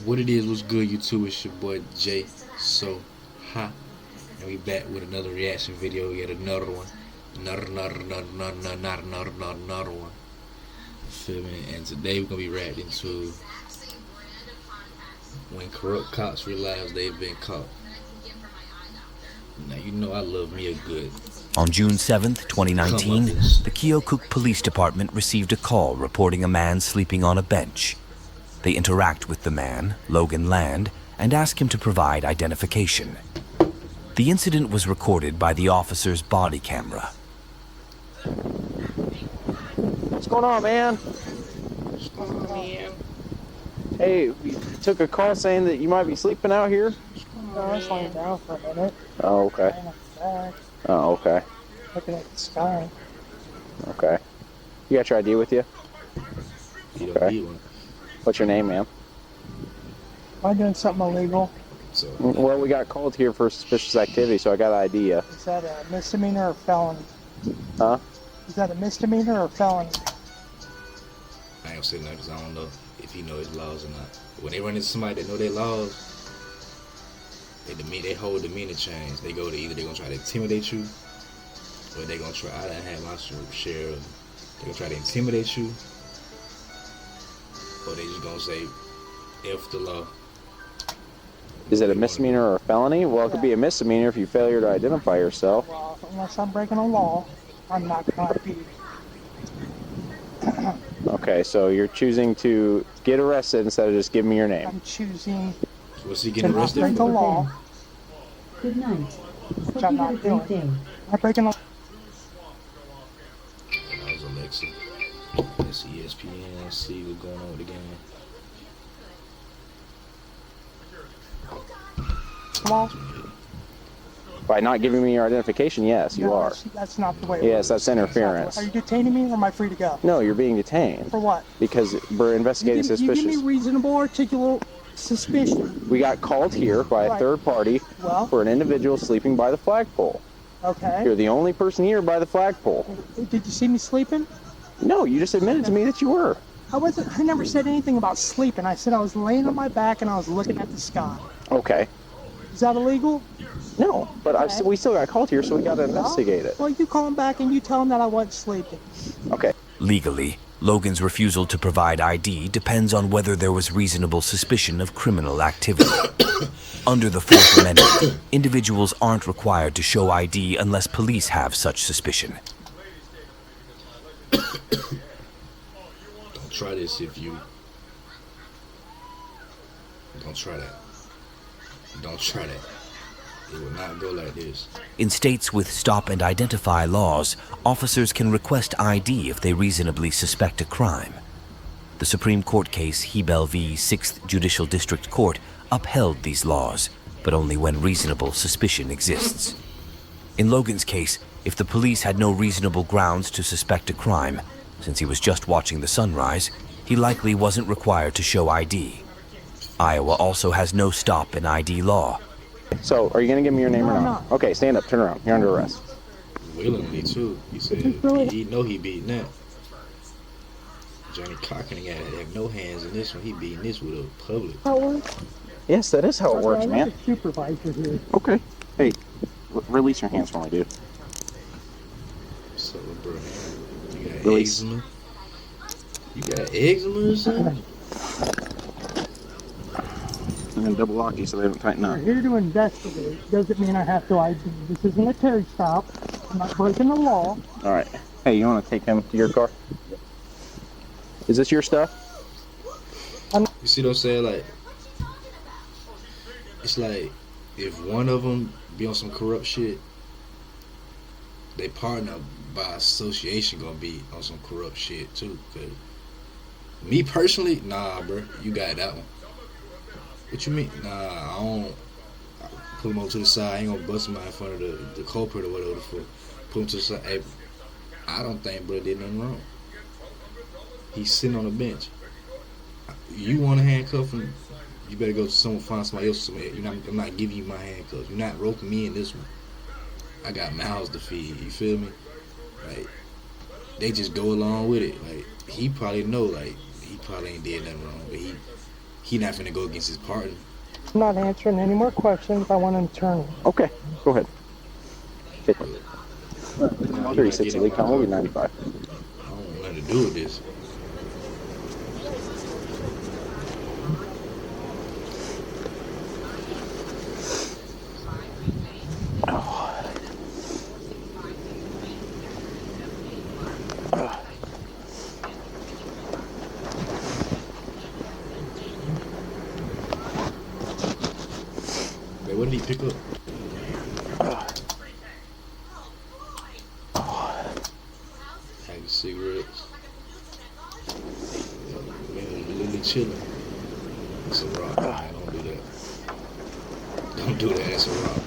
What it is, what's good, YouTube? It's your boy Jay So Ha, and we back with another reaction video. We got another one, another one. You feel me? And today we're gonna be reacting to when corrupt cops realize they've been caught. Now you know I love me a good. On June 7th, 2019, the Keokuk Police Department received a call reporting a man sleeping on a bench. They interact with the man, Logan Land, and ask him to provide identification. The incident was recorded by the officer's body camera. What's going on, man? Hey, we took a call saying that you might be sleeping out here. I was laying down for a minute. Oh, okay. Oh, okay. Looking at the sky. Okay. You got your ID with you? You don't Okay. need one. What's your name, ma'am? Am I doing something illegal? So Well, we got called here for suspicious activity, so I got an ID. Is that a misdemeanor or felony? Huh? Is that a misdemeanor or felony? I ain't gonna say nothing because I don't know if he know his laws or not. When they run into somebody that know their laws, they hold demeanor change. They go to either they're gonna try to intimidate you, or they gonna try. I done had my share of. They gonna try to intimidate you, or they just gonna say, "F the law." Is it a misdemeanor or a felony? Well, it could be a misdemeanor if you failure to identify yourself. Well, unless I'm breaking a law, I'm not going to be. Okay, so you're choosing to get arrested instead of just giving me your name. I'm choosing What's he to getting not arrested break the for? law, Good night. which Hope I'm you had not a great doing. day. I'm breaking a And I was Alexa. That's ESPN. See what's going on with the game. law. By not giving me your identification, yes, you No, are. that's not the way it Yes, works. that's interference. Are you detaining me or am I free to go? No, you're being detained For what? because we're investigating You give suspicious. me reasonable, articulable suspicion. We got called here by a Right. third party Well, for an individual sleeping by the flagpole. okay. You're the only person here by the flagpole. Did you see me sleeping? No, you just admitted to me that you were. I never said anything about sleeping. I said I was laying on my back and I was looking at the sky. Okay. Is that illegal? No, but Okay. we still got called here, so we got to investigate it. Well, you call him back and you tell him that I wasn't sleeping. Okay. Legally, Logan's refusal to provide ID depends on whether there was reasonable suspicion of criminal activity. Under the Fourth Amendment, individuals aren't required to show ID unless police have such suspicion. Don't try this if you. Don't try that. Don't try that. It will not go like this. In states with stop and identify laws, officers can request ID if they reasonably suspect a crime. The Supreme Court case Hebel v. 6th Judicial District Court upheld these laws, but only when reasonable suspicion exists. In Logan's case, if the police had no reasonable grounds to suspect a crime, since he was just watching the sunrise, he likely wasn't required to show ID. Iowa also has no stop and ID law. So, are you going to give me your name No, or I'm not? not. Okay, stand up, turn around. You're under arrest. Willingly too. He said he know he beating that. Johnny Cochran ain't gotta have no hands in this one. He beating this with a public. How it works? Yes, that is how it works, I'm man. the supervisor here. Okay. Hey, release your hands for me, dude. So, bro, you got Release. eczema? You got eczema or something? I'm going to double lock you so they don't tighten We're up. here to investigate. Doesn't mean I have to ID. This isn't a Terry stop. I'm not breaking the law. All right. Hey, you want to take him to your car? Is this your stuff? You see what I'm saying? Like, it's like if one of them be on some corrupt shit, they partner by association gonna be on some corrupt shit too. Cause me personally, nah, bro, you got that one. What you mean? Nah, I don't. Put him over to the side. I ain't gonna bust him out in front of the culprit or whatever the fuck. Put him to the side. Hey, I don't think bro did nothing wrong. He's sitting on the bench. You want to handcuff him? You better go to someone, find somebody else. I'm not giving you my handcuffs. You're not roping me in this one. I got mouths to feed. You feel me? Like, they just go along with it. Like, he probably know. Like, he probably ain't did nothing wrong, but he not finna go against his partner. I'm not answering any more questions. I want an attorney. Okay, go ahead. 36 Elite Con will be 95. I don't want nothing to do with this. Wait, what did he pick up? Pack of cigarettes. Man, literally chilling. It's a rock, man. Don't do that. Don't do that. It's a rock.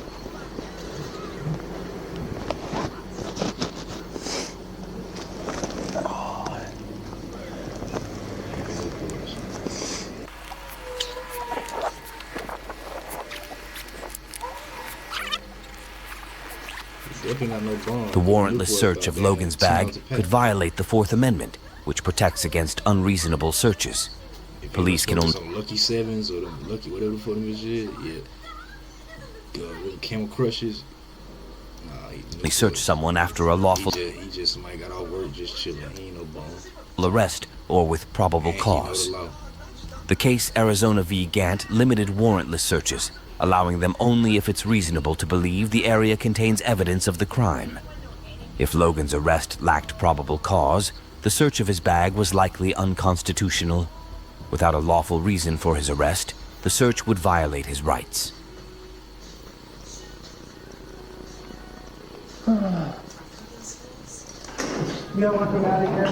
Definitely not no bond. The warrantless search of Logan's bag could violate the Fourth Amendment, which protects against unreasonable searches. Police can only some Lucky Sevens or them Lucky whatever the fuck them is. Yeah. Little Camel Crushes. Nah, he search someone after a lawful He just somebody got off work just chilling. He ain't no bone. arrest or with probable And he know cause. the law. The case Arizona v. Gant limited warrantless searches, allowing them only if it's reasonable to believe the area contains evidence of the crime. If Logan's arrest lacked probable cause, the search of his bag was likely unconstitutional. Without a lawful reason for his arrest, the search would violate his rights. You don't want me out of here?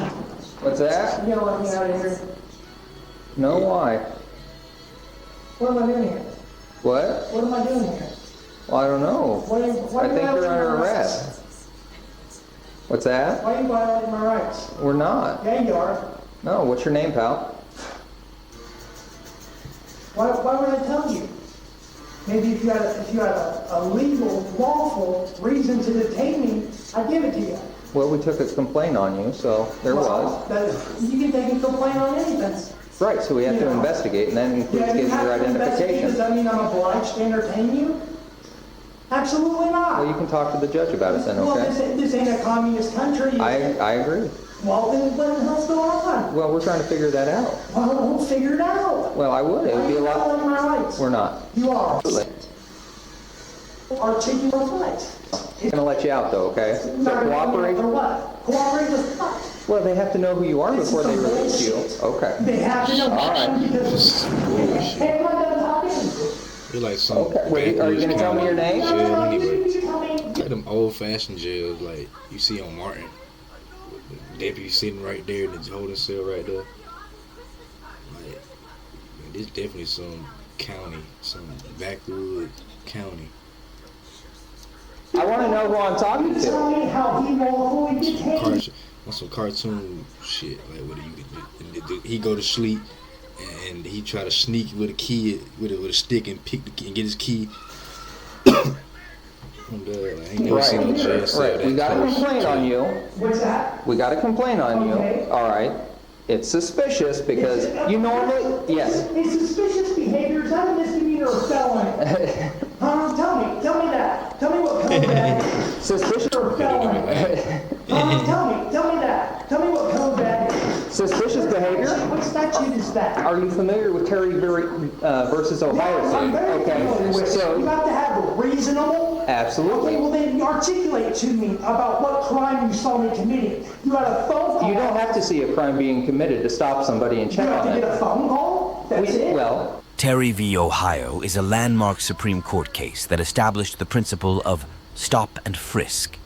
What's that? You don't want me out of here? No, why? What am I doing here? What? What am I doing here? Well, I don't know. Why I think you're violating under my arrest. rights? What's that? Why are you violating my rights? We're not. Yeah, you are. No, what's your name, pal? Why would I tell you? Maybe if you had a legal, lawful reason to detain me, I'd give it to you. Well, we took a complaint on you, so there was. You can take a complaint on anything. Right, so we have to Yeah. investigate, and that includes Yeah, you getting have your to investigate. Does identification. that mean I'm obliged to entertain you? Absolutely not. Well, you can talk to the judge about it then, Well, okay? this ain't a communist country. I agree. Well, then what the hell's going on? Well, we're trying to figure that out. Well, we'll figure it out. Well, I would. It Why would are be a you lot. violating my rights? We're not. You are. Articulate rights. I'm gonna let you out though, okay? So cooperate. For what? Cooperate with what? Well, they have to know who you are This before is they some release you. bullshit. Okay. They have to know. All right. Because hey, am I done talking? You're like some Okay, wait, are you gonna tell me your name? jail No, anyway. you tell me. Like them old-fashioned jails like you see on Martin. The deputy sitting right there in the holding cell right there. Like, man, this definitely some county, some backwood county. I want to know who I'm talking to. Tell me how he lawfully detained. On some cartoon shit, like what he go to sleep and he try to sneak with a kid with a stick and pick the key and get his key. And, I ain't never seen no jail cell Right. that We got a close complaint to- on you. What's that? We got a complaint on you. Okay. All right. It's suspicious because you normally, yes. Is suspicious behavior, is that a misdemeanor or felony? Huh? Tell me that. Tell me what code that is. Suspicious, Or felony. Tell me that. Tell me what code that is. suspicious behavior? What statute is that? Are you familiar with Terry versus Ohio I'm State? very familiar with it. You So, have to have a reasonable. absolutely. Okay, well then articulate to me about what crime you saw me committing. You had a phone call. You don't have to see a crime being committed to stop somebody and You check have on to get a it. phone call? That's it? Well, Terry v. Ohio is a landmark Supreme Court case that established the principle of stop and frisk.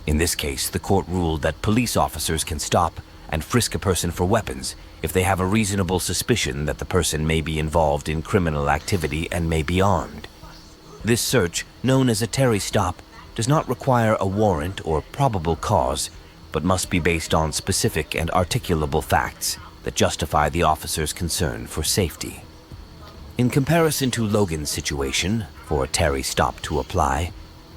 In this case, the court ruled that police officers can stop and frisk a person for weapons if they have a reasonable suspicion that the person may be involved in criminal activity and may be armed. This search, known as a Terry stop, does not require a warrant or probable cause, but must be based on specific and articulable facts that justify the officer's concern for safety. In comparison to Logan's situation, for a Terry stop to apply,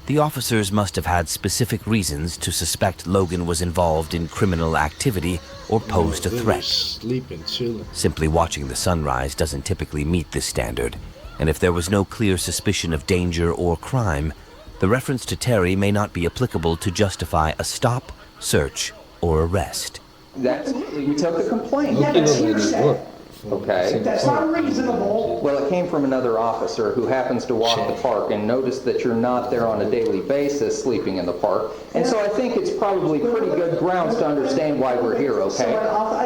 The officers must have had specific reasons to suspect Logan was involved in criminal activity or posed a Literally threat. Sleeping, chilling. Simply watching the sunrise doesn't typically meet this standard, and if there was no clear suspicion of danger or crime, the reference to Terry may not be applicable to justify a stop, search, or arrest. That's, we took a complaint. Yeah, that's hearsay. Okay. That's not reasonable. Well, it came from another officer who happens to walk the park and noticed that you're not there on a daily basis sleeping in the park. And so I think it's probably pretty good grounds to understand why we're here, So okay?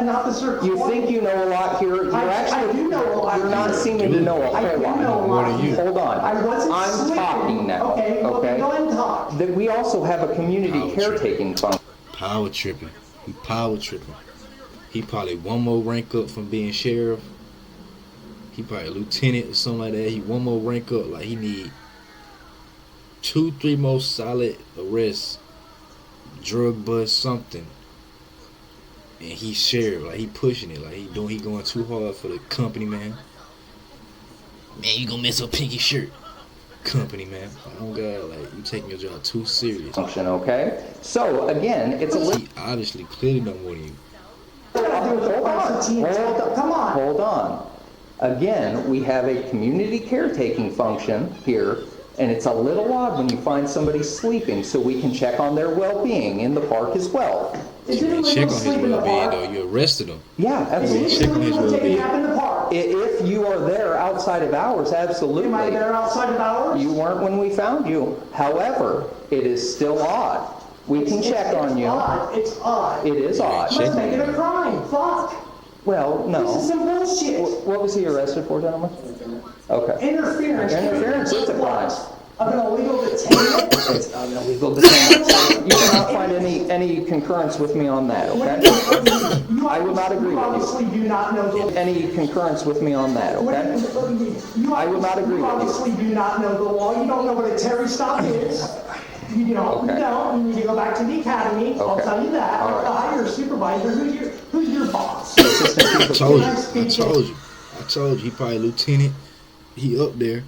an officer. You think you know a lot here, you're I do know a lot you're not here. seeming to know a I whole do know a lot. lot. More than you. Hold on. I wasn't I'm sleeping. talking now, Okay, well, okay? go ahead and talk. That we also have a community Power caretaking function. Power tripping. He power tripping. He probably one more rank up from being sheriff. He probably lieutenant or something like that. He one more rank up. Like he need 2-3 more solid arrests, drug bust, something. And he sheriff. Like he pushing it. Like he going too hard for the company, man. Man, you gonna mess up Pinky shirt. Company, man. Oh God, like you taking your job too serious. Okay? So, again, it's a little... He obviously clearly don't want you. Come on. Hold on. Again, we have a community caretaking function here, and it's a little odd when you find somebody sleeping, so we can check on their well-being in the park as well. Is it You illegal check to on sleep his in the well-being park? though. You arrested him. Yeah, Is absolutely. it Check on his illegal to take a well-being. nap in the park? If you are there outside of hours, absolutely. Am I there outside of hours? You weren't when we found you. However, it is still odd. We can check on you. It's odd. It is odd. Check Let's on make it him. a crime. Fuck. Well, This is no. some bullshit. What was he arrested for, gentlemen? Okay. Interference. Interference is a crime. Of an illegal detainment. It's not an illegal detainment. You cannot find any concurrence with me on that, okay? You I will not agree You with obviously do not know the. Any concurrence with me on that, okay? You I will not agree You with you. obviously do not know the law. You don't know what a Terry stop is. You don't. Okay. You don't. You need to go back to the academy. I'll Okay. tell you that. All I'll right. hire your supervisor. Who's your boss? I told you. Can I I speak told you. I told you. He probably lieutenant. He up there.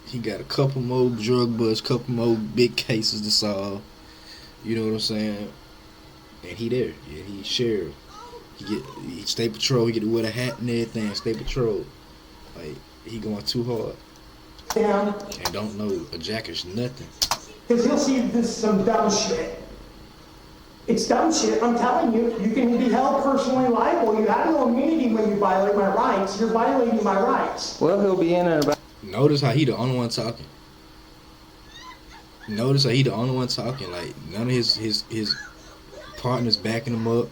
He got a couple more drug busts, couple more big cases to solve. You know what I'm saying? And he there. Yeah, he sheriff. He state patrol. He get to wear the hat and everything. State patrol. Like he going too hard Down. and don't know a jacket's nothing. Because he'll see this is some dumb shit. It's dumb shit. I'm telling you, you can be held personally liable. You have no immunity when you violate my rights. You're violating my rights. Well, he'll be in about... Notice how he the only one talking. Notice how he the only one talking. Like none of his partners backing him up.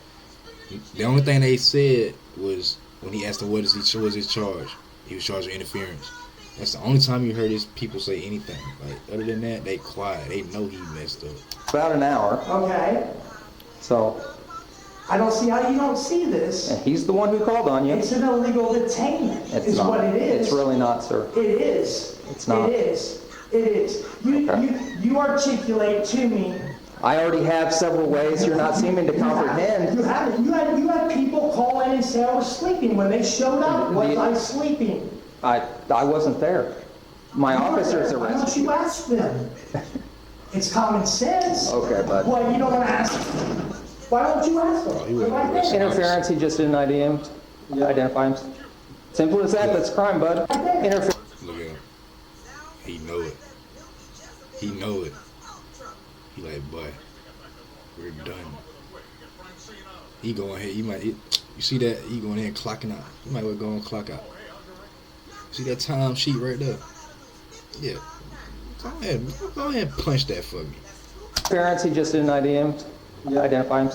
The only thing they said was when he asked him what was his charge. He was charged with interference. That's the only time you heard his people say anything. Like other than that, they quiet. They know he messed up. About an hour, Okay? so... I don't see how you don't see this. And he's the one who called on you. It's an illegal detainment, It's is not. what it is. It's really not, sir. It is. It's not. It is. It is. You articulate to me. I already have several ways you're not seeming to comprehend. You haven't. You had people call in and say I was sleeping. When they showed up, was The- I sleeping? I wasn't there. My officers Why don't arrested. you ask them? It's common sense. Okay, bud. Well, you don't want to ask. Why don't you ask them? Oh, he wasn't Right arrested. there. Interference, he just didn't identify him. Simple as that, that's crime, bud. Interference. Look at him. He know it. He know it. He like, boy, we're done. He going ahead. You see that? He going in and clocking out. You might well go and clock out. See that time sheet right there? Yeah. Go ahead and punch that for me. Interference, he just didn't identify him.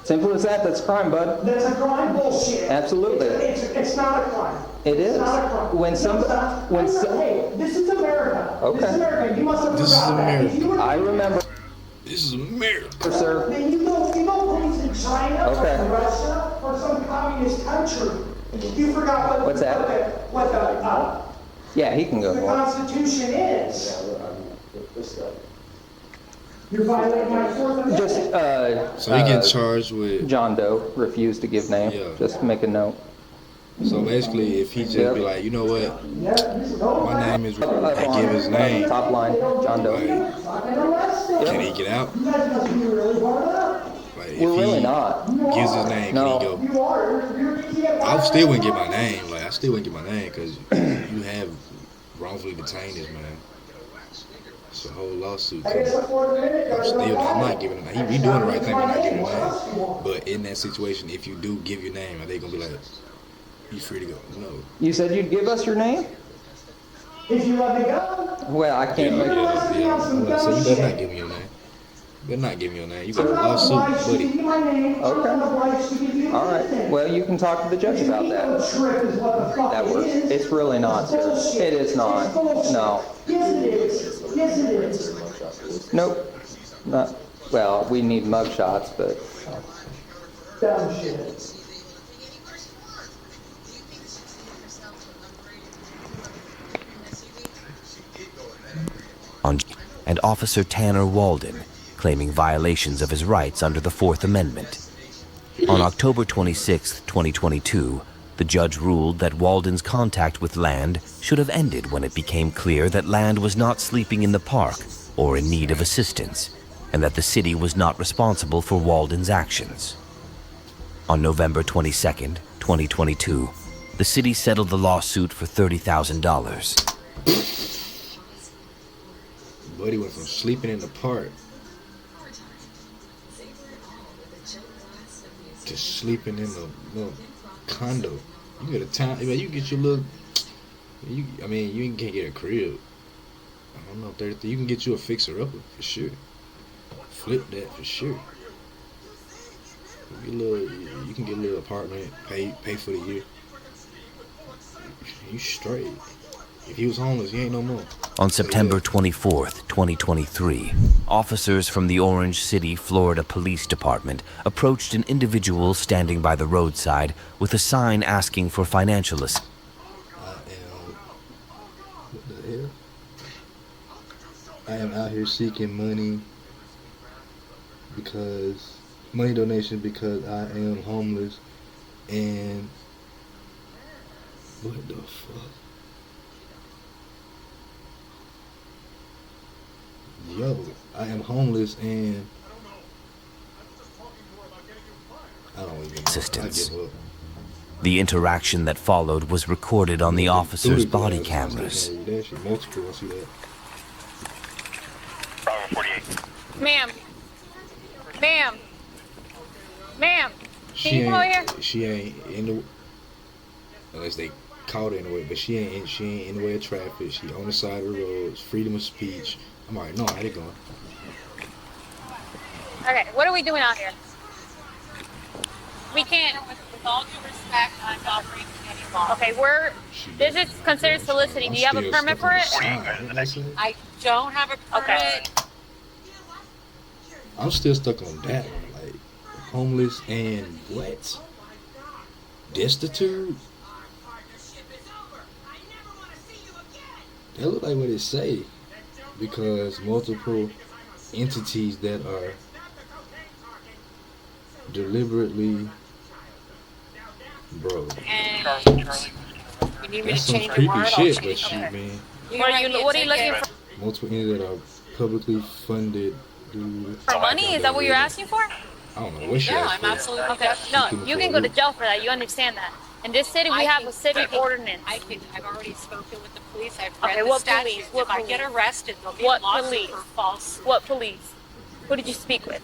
Simple as that, that's crime, bud. That's a crime. Bullshit. Absolutely. It's not a crime. It is. It's not a crime. When No, some- it's not. when No, some- hey, this is America. Okay. This is America. You must have This is forgotten that. America. If you were- I remember, This is America. sir. Then you go police in China Okay. or Russia or some communist country. You forgot what What's that? what the Yeah, he can go the for it. Constitution is. You're violating my Fourth Amendment. Just, So he getting charged with John Doe refused to give name. Yeah. Just make a note. So basically, if he just Yep. be like, you know what, my name is, I give his name, Top line, John Doe. like, can he get out? You guys must be really hard up. Like, if We're really he not. gives his name, No. can he go? You are. You're easy to get I by. still wouldn't get my name. Like, I still wouldn't get my name because you have wrongfully detained this man. It's a whole lawsuit. I guess Coming. for a minute, I'm not giving him. He doing the right thing by not giving him a name. But in that situation, if you do give your name, are they gonna be like, you free to go? No. You said you'd give us your name? If you let me go, Well, I can't make Yeah. So you better not give me your name. You better not give me your name. You got a lawsuit, buddy. my name. Okay. All right. Well, you can talk to the judge about that. Trip is what the fuck That it works. is. It's really not, sir. It is not. No. Yes, it is. Yes, it is. Nope. Not. Well, we need mug shots, but Dumb shit. and Officer Tanner Walden, claiming violations of his rights under the Fourth Amendment. On October 26, 2022, the judge ruled that Walden's contact with Land should have ended when it became clear that Land was not sleeping in the park or in need of assistance, and that the city was not responsible for Walden's actions. On November 22, 2022, the city settled the lawsuit for $30,000. Buddy went from sleeping in the park to sleeping in a little condo. You get a town. You get your little. You can't get a crib. I don't know. 30. You can get you a fixer upper for sure. Flip that for sure. You can get a little apartment. Pay for the year. You straight. If he was homeless, he ain't no more. On September 24th, 2023, officers from the Orange City, Florida Police Department approached an individual standing by the roadside with a sign asking for financial assistance. What the hell? I am out here seeking money donation because I am homeless, and what the fuck? Yo, I am homeless and I don't even know. Assistance. I give up. The interaction that followed was recorded on the officers' Through body glass, cameras. That shit multiple, I see that. Bravo 48. Ma'am. Ma'am. Ma'am. Can you come over here? She ain't in the, unless they caught her in the way, but she ain't in the way of traffic. She on the side of the road. It's freedom of speech. I'm already knowing how they going. Okay, what are we doing out here? We can't. With all due respect, I'm not breaking any law. Okay, this is considered soliciting. Do you have a permit for it? I don't have a permit. Okay. I'm still stuck on that one. Like, homeless and what? Destitute? That look like what it say. Because multiple entities that are deliberately, bro. And you need me That's to some change a creepy word? I'll shit, change but it. she, man. What are you looking for? Multiple entities that are publicly funded. For money? Is that what you're asking for? I don't know what she Yeah, asked I'm for. absolutely Okay. definitely. No, you can go to jail for that. You understand that. In this city, we have a civic ordinance. I've already spoken with the police. I've Okay, read the what statute. police? What If I get police? arrested, there'll be What a lawsuit police? for false. What police? Who did you speak with?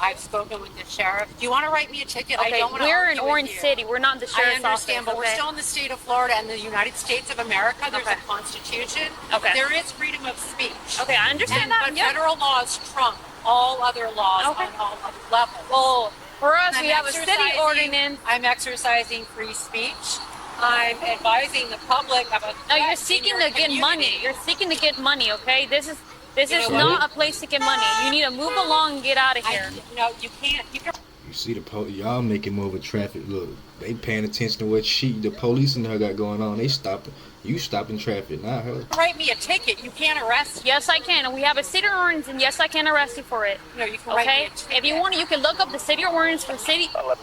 I've spoken with the sheriff. Do you want to write me a ticket? I Okay, don't want to we're in argue with Orange you. City. We're not in the I sheriff's understand, office. but we're still in the state of Florida and the United States of America. There's Okay. a constitution. Okay. There is freedom of speech. Okay, I understand And, that. but Yeah. federal laws trump all other laws Okay. on all other levels. Well, for us, I'm we have a city exercising- ordinance. I'm exercising free speech. I'm advising the public about. No, you're threats in seeking your to get money. community. You're seeking to get money, okay? This is You know not what? a place to get money. You need to move along and get out of here. No, you can't. You can. You see y'all making more of a traffic look. They paying attention to what the police and her got going on. They stopping. You stopping traffic, not her. Write me a ticket. You can't arrest me. Yes, I can. And we have a city ordinance, and yes, I can arrest you for it. No, you can write me Okay? a ticket. If you want, you can look up the city ordinance for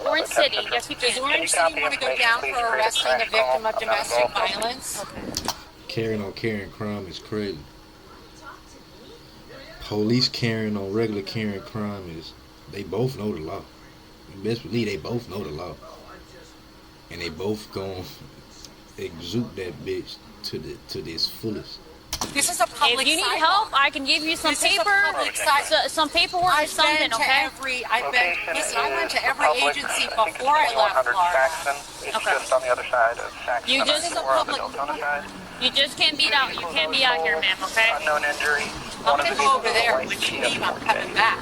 Orange City. Yes, you Does can. Orange City want to go down for arresting a victim of domestic violence? Carrying on carrying crime is crazy. Police carrying on regular carrying crime is. They both know the law. You best believe they both know the law. And they both gonna exude that bitch to this fullest. This is a public If you need sidewalk. help, I can give you some This is a paper, public sidewalk. some paperwork or I've something, been to okay? listen, I went to every agency before I left Florida. It's Okay. just on the other side of Saxon. You just- We're on the Deltona side. You just can't be out. You can't be out here, ma'am, okay? Unknown injury. I'm gonna go over there. When you leave, I'm coming back.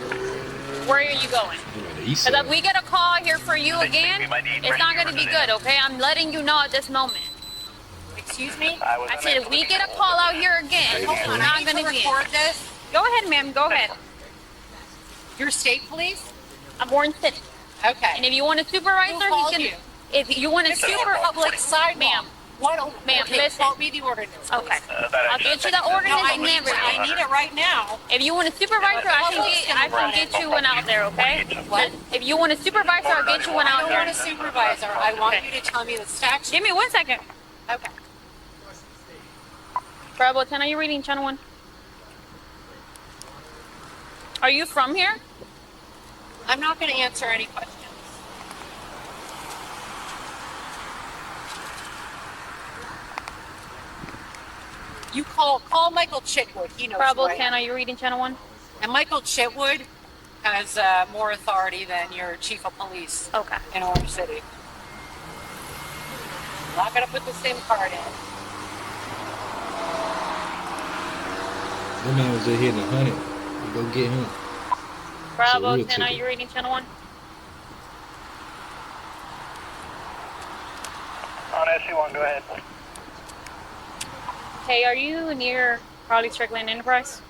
Where are you going? East Because side. if we get a call here for you again, it's not going to be good, okay? I'm letting you know at this moment. Excuse me? I said if we get a call out here again, Hold it's on, I not need going to to be. record this. Go ahead, ma'am. Go ahead. Your state police? I'm Orange City. Okay. And if you want a supervisor, Who called he you? can. If you want a This is a super public sidewalk. Ma'am. What? Ma'am, okay, listen. Quote me the ordinance. please. Okay. I'll get you the ordinance No, I and need, everything. I need it right now. If you want a supervisor, I can get you one out there, okay? What? If you want a supervisor, I'll get you one I out don't there. want a supervisor. I want Okay. you to tell me the statute. Give me 1 second. Okay. Bravo 10, are you reading Channel 1? Are you from here? I'm not going to answer any questions. You call Michael Chitwood. He knows Bravo who I 10, am. are you reading Channel 1? And Michael Chitwood has more authority than your chief of police Okay. in Orange City. I'm not going to put the SIM card in. That man was just hitting 100. You go get him. Bravo real 10, are ticket. you reading Channel 1? On SC1, go ahead. Hey, are you near Harley Strickland Enterprise?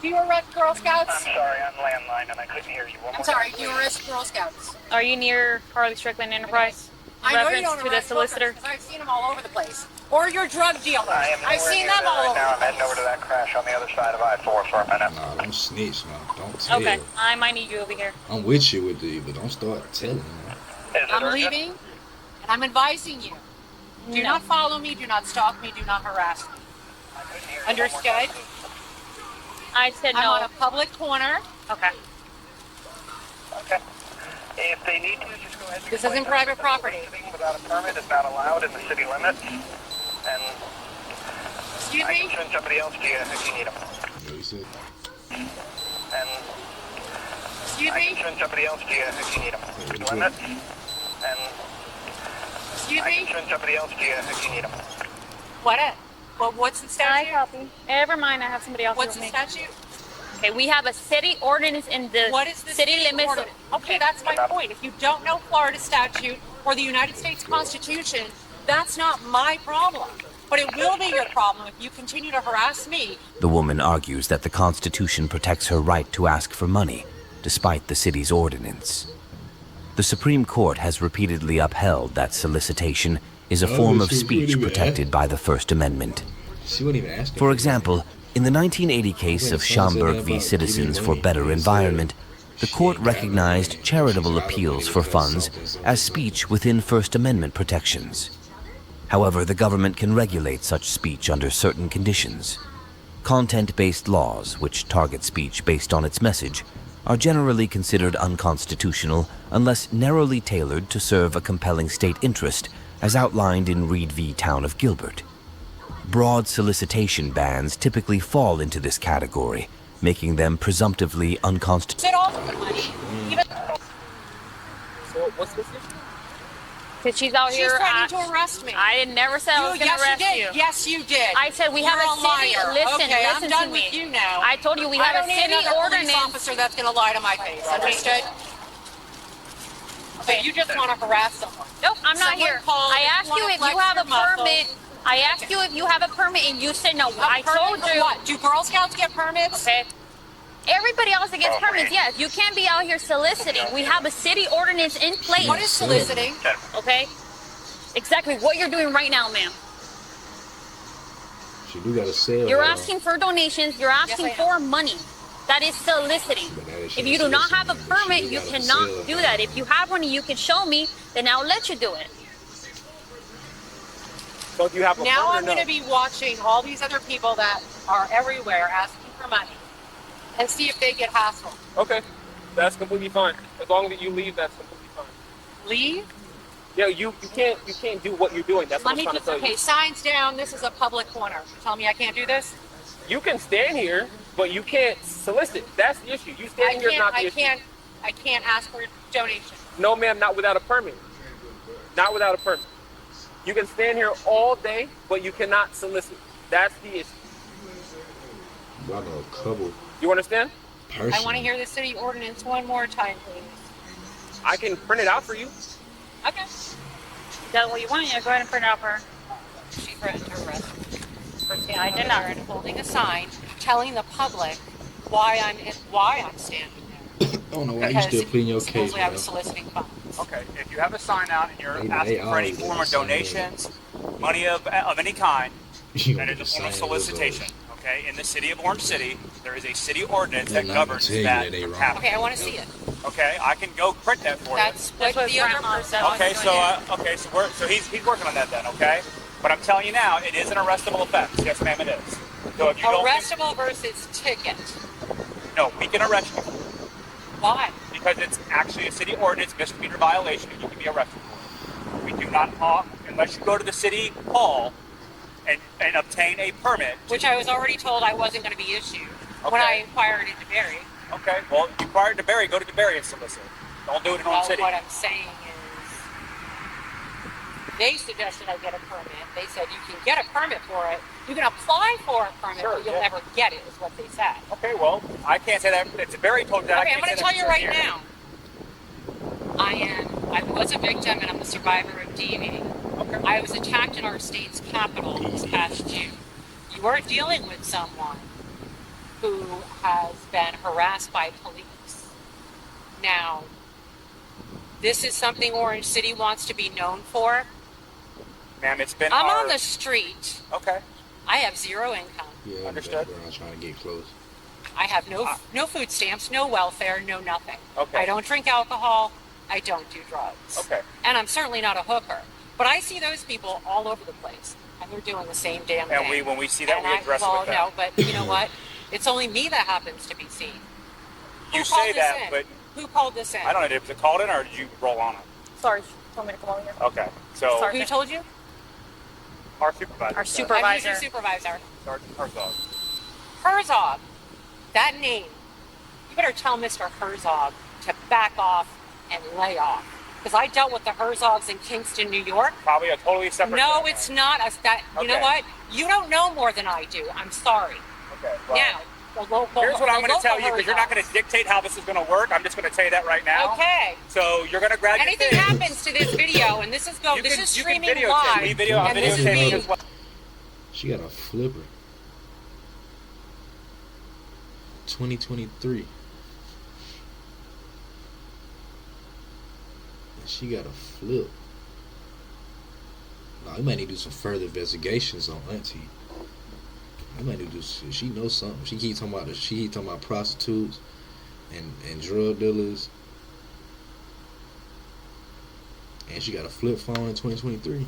Do you arrest Girl I'm Scouts? sorry, on landline and I couldn't hear you. One I'm more sorry, time, do you please. arrest Girl Scouts? Are you near Harley Strickland Enterprise? I know you Reference don't to the arrest solicitor? because I've seen them all over the place. Or your drug dealers. I am I've nowhere seen near them that all right over now. the I'm heading place. over to that crash on the other side of I-4 for a minute. Nah, don't snitch, man. Don't tell. Okay, I might need you over here. I'm with you with it, but don't start telling me. Is it I'm urgent? leaving, and I'm advising you. Do No. not follow me, do not stalk me, do not harass me. I couldn't hear you. One more Understood? time, please. I said I'm on no. a public corner. Okay. Okay. If they need to, just go ahead and This explain isn't that private property. Sitting without a permit is not allowed in the city limits. And Excuse I can me? send somebody else to you if you need them. You know what he said? And Excuse I can me? send somebody else to you if you need them. Yeah. Limits. And Excuse I can me? send somebody else to you if you need them. What? Well, what's the I statute? copy. Never mind, I have somebody else What's with the me. statute? Okay, we have a city ordinance in the What is the city limits. ordinance? Okay, that's my point. If you don't know Florida statute or the United States Constitution, that's not my problem. But it will be your problem if you continue to harass me. The woman argues that the Constitution protects her right to ask for money, despite the city's ordinance. The Supreme Court has repeatedly upheld that solicitation is a form of speech protected by the First Amendment. She wasn't even asking. For example, in the 1980 case of Schomburg v. Citizens for Better Environment, the court recognized charitable appeals for funds as speech within First Amendment protections. However, the government can regulate such speech under certain conditions. Content-based laws, which target speech based on its message, are generally considered unconstitutional unless narrowly tailored to serve a compelling state interest, as outlined in Reed v. Town of Gilbert. Broad solicitation bans typically fall into this category, making them presumptively unconstitutional. Sit all the money. Even So what's this issue? Because she's out she's here. threatening to arrest me. I never said I was going to yes, arrest you did. you. Yes, you did. I said we You're have a city. liar. Listen, okay, listen I'm done to me. with you now. I told you we I have don't a need city another ordinance. police officer that's going to lie to my face. Understood? Okay, you just want to harass someone. Nope, I'm not Someone here. called I if you asked wanna you if flex you have a your muscle. permit. I asked you if you have a permit, and you said no. I Permit told for you. what? Do Girl Scouts get permits? Okay. Everybody else that gets permits, yes. You can't be out here soliciting. We have a city ordinance in place. What is soliciting? Okay? Exactly what you're doing right now, ma'am. She do gotta sell. You're asking for donations. You're asking for money. That is soliciting. If you do not have a permit, you cannot do that. If you have one and you can show me, then I'll let you do it. So do you have a Now permit I'm or no? going to be watching all these other people that are everywhere asking for money and see if they get hassled. Okay, that's completely fine. As long as you leave, that's completely fine. Leave? Yeah, you can't do what you're doing. That's what Let I'm me trying to just, tell you. okay, signs down. This is a public corner. You're telling me I can't do this? You can stand here, but you can't solicit. That's the issue. You standing here is not the issue. I can't ask for donation. No, ma'am, not without a permit. Not without a permit. You can stand here all day, but you cannot solicit. That's the issue. I know a couple. You understand? I want to hear the city ordinance one more time, please. I can print it out for you. Okay. Is that what you want? Yeah, go ahead and print it out for her. She threatened to arrest me for standing there and holding a sign telling the public why I'm standing there. I don't know why you still pleading your case, Supposedly I bro. was soliciting funds. Okay, if you have a sign out and you're They asking for any always form do of the same. donations, money of any kind, You that gonna is a get form of signed with solicitation. Okay, in the city of Orange City, there is a city ordinance They're that not gonna governs tell you that that they from wrong. happening. Okay, I want to see it. Okay, I can go print that for That's what what the other Grandma person said. you. Okay, so he's working on that then. Okay, but I'm telling you now, it is an arrestable offense. Yes, ma'am, it is. So if you don't, Arrestable versus ticket. no, we can arrest you Why? because it's actually a city ordinance misdemeanor violation, and you can be arrested for it. We do not, unless you go to the city hall and obtain a permit. Which I was already told I wasn't going to be issued when I inquired into Barry. Okay, well, you inquire to DeBerry, go to DeBerry and solicit. Don't do it in Orange Well, City. what I'm saying is, they suggested I get a permit. They said you can get a permit for it. You can apply for a permit, Sure, but you'll yeah. never get it, is what they said. Okay, well, I can't say that. It's DeBerry told you that. Okay, I I'm can't going to say tell that you right here. now. I was a victim and I'm a survivor of DV. Okay. I was attacked in our state's capital this past June. You are dealing with someone who has been harassed by police. Now, this is something Orange City wants to be known for. Ma'am, it's been I'm our... on the street. Okay. I have zero income. Yeah, Understood. I'm trying to get close. I have no food stamps, no welfare, no nothing. Okay. I don't drink alcohol. I don't do drugs. Okay. And I'm certainly not a hooker. But I see those people all over the place, and they're doing the same damn And thing. when we see that, And we address well, it with them. no, but you know what? It's only me that happens to be seen. You Who say called this that, in? but Who called this in? I don't know. Was it called in or did you roll on it? Sorry, told me to come over here. Okay. So Who told you? our supervisor. Our said- supervisor. I'm your supervisor. Sergeant Herzog. Herzog. That name. You better tell Mr. Herzog to back off and lay off. Because I dealt with the Herzogs in Kingston, New York. Probably a totally separate. No, thing. it's not. You know Okay. what? You don't know more than I do. I'm sorry. Okay. Well, Now, the local. here's what I'm going to tell you, local because you're not going to dictate how this is going to work. I'm just going to tell you that right now. Okay. So you're going to grab Anything your things. happens to this video, and this is You this can- is you can streaming videotape. live, We video, I'm and this is videotaping being. as well. She got a flipper. 2023. And she got a flip. Nah, I might need to do some further investigations on Auntie. I might need to do. She knows something. She keep talking about prostitutes and drug dealers. And she got a flip phone in 2023.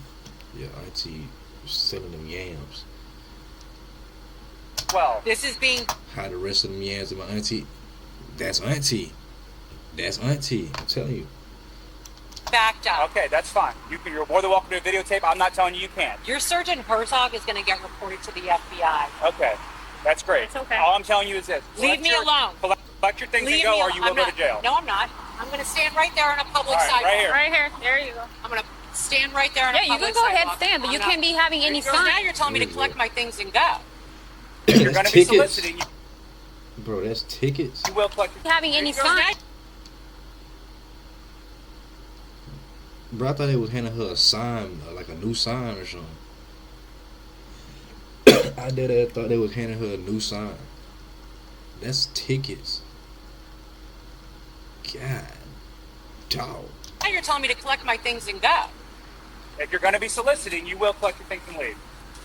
Yeah, Auntie was selling them yams. Well, This is being. How the rest of them yams of my auntie. That's Auntie. That's Auntie. I'm telling you. Backed up. okay, that's fine. You're more than welcome to videotape. I'm not telling you you can't. Your Sergeant Herzog is going to get reported to the FBI. Okay, that's great. It's okay. All I'm telling you is this: Leave me alone. Collect your things Leave and go, me or you will I'm go not, to jail. No, I'm not. I'm going to stand right there on a public All right, sidewalk. right here. Right here. There you go. I'm going to stand right there on Yeah, a you public can go ahead and sidewalk. stand, but you I'm not- can't be having any Because now signs. you're telling me to collect my things and go. If you're going to be Tickets. soliciting, Bro, that's tickets. you will collect your Having any Because now signs. Bro, I thought they was handing her a sign, like a new sign or something. I thought they was handing her a new sign. That's tickets. God, dog. Now you're telling me to collect my things and go. If you're going to be soliciting, you will collect your things and leave.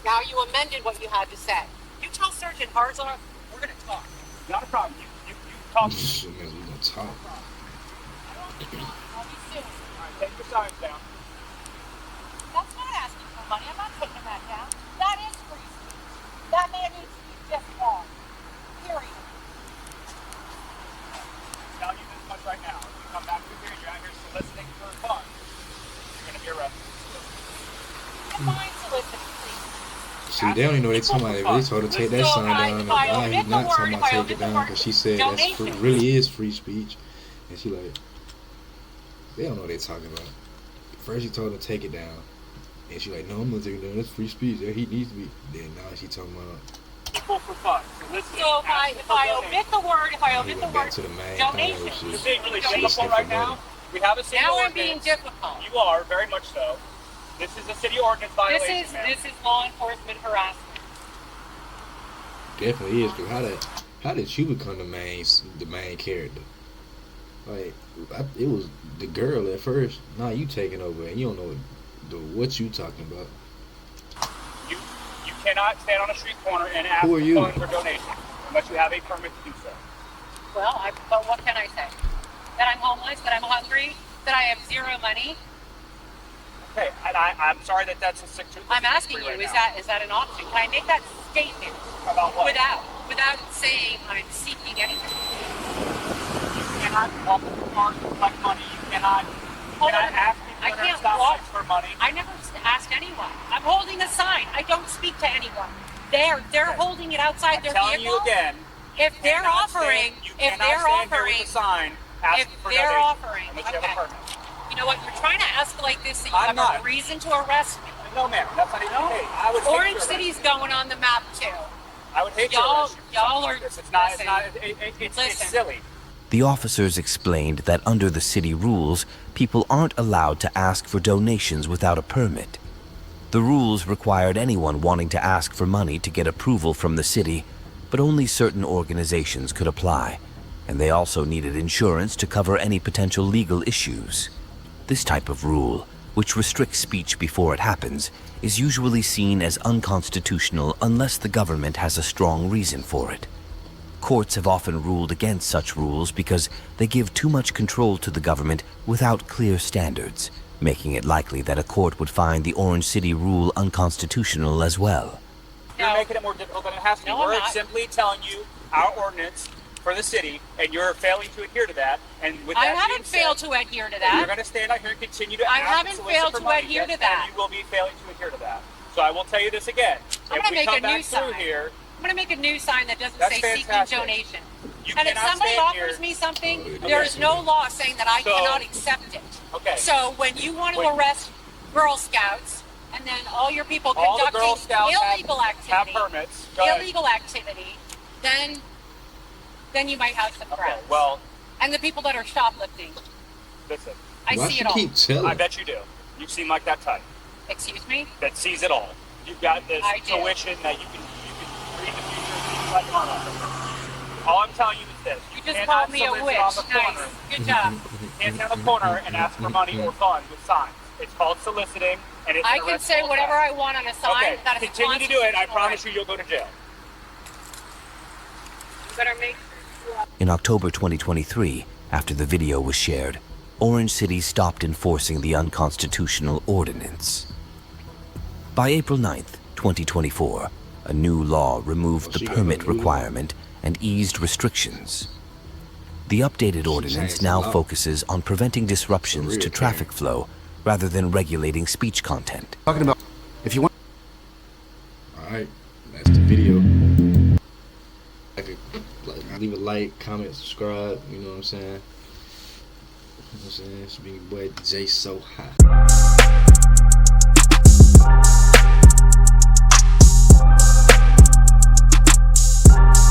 Now you amended what you had to say. You tell Sergeant Harzar we're going to talk. Not a problem. You talk. Shit, man, we gonna talk. I'll be soon. All right, take your signs down. That's not asking for money. I'm not taking that down. That is free speech. That man needs to be disbarred. Period. I'm telling you this much right now. If you come back through here and you're out here soliciting for funds, you're going to be arrested. Define soliciting, please. See, they don't even know what they talking about. They really told her to take that sign down. And now he's not talking about take it down because she said that's really is free speech. And she like, they don't know what they talking about. First she told her to take it down. And she like, no, I'm gonna take it down. That's free speech. He needs to be. Then now she talking about People for fun. Soliciting. So if I omit the word, back to the main donation. thing, You're which being really is difficult right now. We have a city Now I'm ordinance. being difficult. You are, very much so. This is a city ordinance violation, ma'am. This is law enforcement harassment. definitely is. Cause how did you become the main character? Like it was the girl at first. Now you taking over and you don't know what you talking about. You cannot stand on a street corner and ask Who are for you? funds or donations unless you have a permit to do so. Well, but what can I say? That I'm homeless, that I'm hungry, that I have zero money. Okay, and I'm sorry that's a sick truth. I'm asking you, is that an option? Can I make that statement About what? without saying I'm seeking anything? You cannot walk to the park and collect money. You cannot ask people I at can't stop walk signs for money. I never asked anyone. I'm holding a sign. I don't speak to anyone. They're holding it outside their telling vehicle. you again. If they're offering, If they're offering a sign, asking for they're donations, offering, unless you have a okay. permit. You know what? You're trying to escalate this so you I'm have a not. reason to arrest me. No, ma'am, that's not even the case. I would hate Orange to arrest City's you. going on the map too. I would hate to Y'all- arrest you for y'all something are- like this. It's not. listen. It's Listen. silly. The officers explained that under the city rules, people aren't allowed to ask for donations without a permit. The rules required anyone wanting to ask for money to get approval from the city, but only certain organizations could apply, and they also needed insurance to cover any potential legal issues. This type of rule, which restricts speech before it happens, is usually seen as unconstitutional unless the government has a strong reason for it. Courts have often ruled against such rules because they give too much control to the government without clear standards, making it likely that a court would find the Orange City rule unconstitutional as well. You're making it more difficult than it has to be. No, I'm We're not. simply telling you our ordinance for the city, and you're failing to adhere to that. And with I that haven't being said, failed to adhere to you're that. going to stand out here and continue to I ask haven't and solicit failed for to money, adhere to yes, that. and you will be failing to adhere to that. So I will tell you this again. I'm if gonna we make come a back new through sign. here, I'm going to make a new sign that doesn't That's say fantastic. seeking donation. you And if cannot somebody stand offers here. me something, Okay. there is no law saying that I So- cannot accept it. Okay. So when you want to Wait. arrest Girl Scouts and then all your people All the conducting Girl Scouts illegal have activity, permits. Go ahead. illegal activity, then you might have some Okay. friends. Well, And the people that are shoplifting, listen. I Why see she it all. keep telling? I bet you do. You seem like that type Excuse me? that sees it all. You've got this I do. tuition that you can read the future. Things like all I'm telling you is this: You just cannot called me a solicit witch. on the Nice. corner. Good job. You can't stand on the corner and ask for money or funds with signs. It's called soliciting, and it's I an can say arrestable whatever offense. I want on a sign. Okay, That is a continue to do it. I constitutional promise right. you, you'll go to jail. You better make In October 2023, after the video was shared, Orange City stopped enforcing the unconstitutional ordinance. By April 9th, 2024, a new law removed the she got a permit new law. requirement and eased restrictions. The updated ordinance changed now the law. focuses on preventing disruptions It's a to real traffic flow rather than regulating speech content. Talking about if you want. Alright, that's the video. Leave a like, comment, subscribe, you know what I'm saying? You know what I'm saying? It's big boy J So High.